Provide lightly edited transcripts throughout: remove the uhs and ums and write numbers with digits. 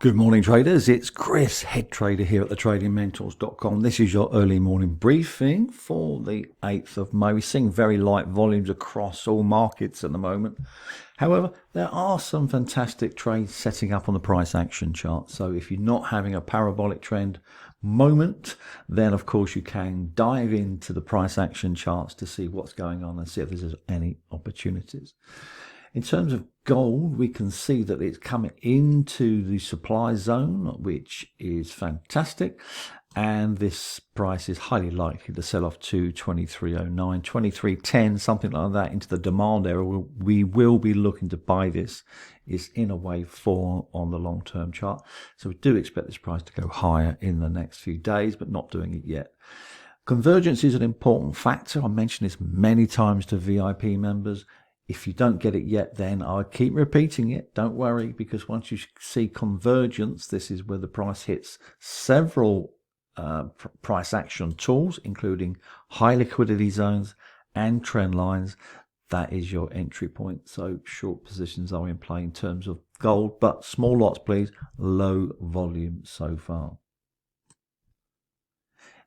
Good morning, traders. It's Chris, head trader here at thetradingmentors.com. This is your early morning briefing for the 8th of May. We're seeing very light volumes across all markets at the moment. However, there are some fantastic trades setting up on the price action chart. So if you're not having a parabolic trend moment, then of course you can dive into the price action charts to see what's going on and see if there's any opportunities. In terms of gold, we can see that it's coming into the supply zone, which is fantastic. And this price is highly likely to sell off to 2309, 2310, something like that, into the demand area. We will be looking to buy this. It's in a wave 4 on the long-term chart. So we do expect this price to go higher in the next few days, but not doing it yet. Convergence is an important factor. I mentioned this many times to VIP members. If you don't get it yet, then I'll keep repeating it. Don't worry, because once you see convergence, this is where the price hits several price action tools, including high liquidity zones and trend lines. That is your entry point. So short positions are in play in terms of gold, but small lots, please. Low volume so far.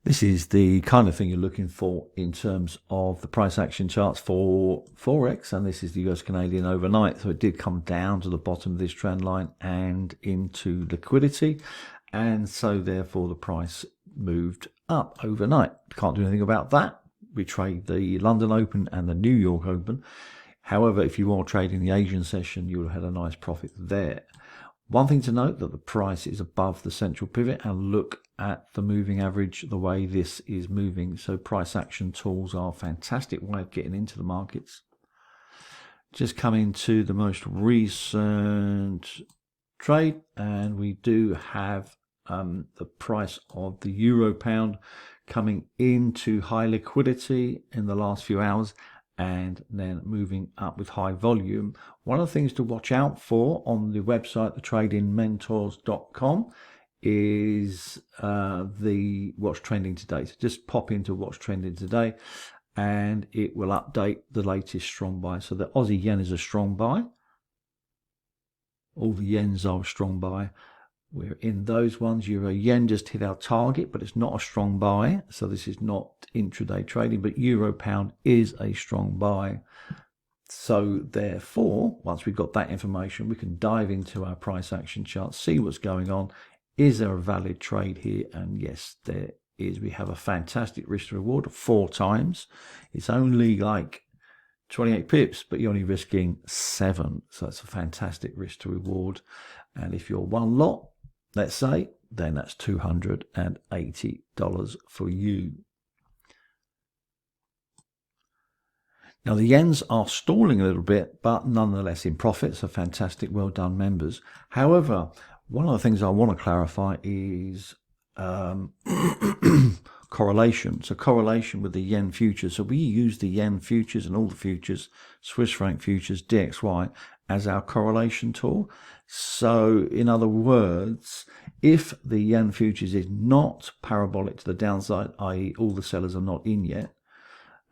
This is the kind of thing you're looking for in terms of the price action charts for Forex, and this is the US Canadian overnight. So it did come down to the bottom of this trend line and into liquidity, and so therefore the price moved up overnight. Can't do anything about that. We trade the London Open and the New York Open. However, if you are trading the Asian session, you will have had a nice profit there. One thing to note, that the price is above the central pivot, and look at the moving average, the way this is moving. So price action tools are a fantastic way of getting into the markets. Just coming to the most recent trade, and we do have the price of the euro pound coming into high liquidity in the last few hours, and then moving up with high volume. One of the things to watch out for on the website, thetradingmentors.com, is the what's trending today. So just pop into what's trending today, and it will update the latest strong buy. So the Aussie yen is a strong buy. All the yens are a strong buy. We're in those ones. Euro yen just hit our target, but it's not a strong buy. So this is not intraday trading, but euro pound is a strong buy. So therefore, once we've got that information, we can dive into our price action chart, see what's going on. Is there a valid trade here? And yes, there is. We have a fantastic risk to reward of 4 times. It's only like 28 pips, but you're only risking 7. So it's a fantastic risk to reward. And if you're one lot, let's say, then that's $280 for you. Now the yens are stalling a little bit, but nonetheless in profit. So fantastic, well done, members. However, one of the things I want to clarify is correlation. So correlation with the yen futures. So we use the yen futures and all the futures, Swiss franc futures, DXY, as our correlation tool. So in other words, if the yen futures is not parabolic to the downside, i.e. all the sellers are not in yet,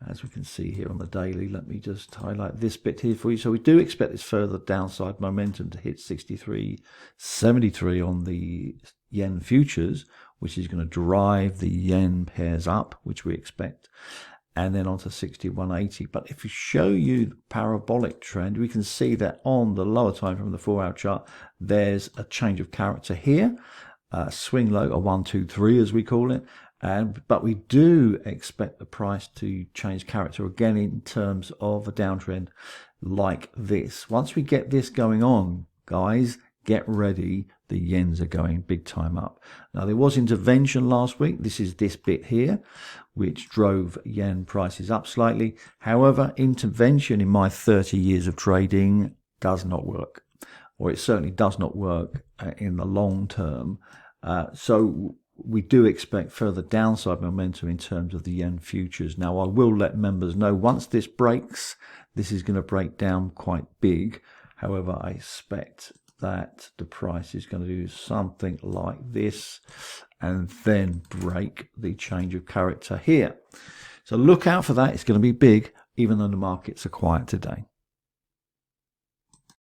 as we can see here on the daily, let me just highlight this bit here for you. So we do expect this further downside momentum to hit 63.73 on the yen futures, which is going to drive the yen pairs up, which we expect, and then onto 61.80. But if we show you the parabolic trend, we can see that on the lower time from the 4-hour chart, there's a change of character here, swing low, a 1, 2, 3 as we call it. But we do expect the price to change character again in terms of a downtrend like this. Once we get this going on, guys, get ready. The yens are going big time up. Now, there was intervention last week. This is this bit here, which drove yen prices up slightly. However, intervention in my 30 years of trading does not work, or it certainly does not work in the long term. So we do expect further downside momentum in terms of the yen futures. Now, I will let members know once this breaks, this is going to break down quite big. However, I expect that the price is going to do something like this and then break the change of character here. So look out for that. It's going to be big, even though the markets are quiet today.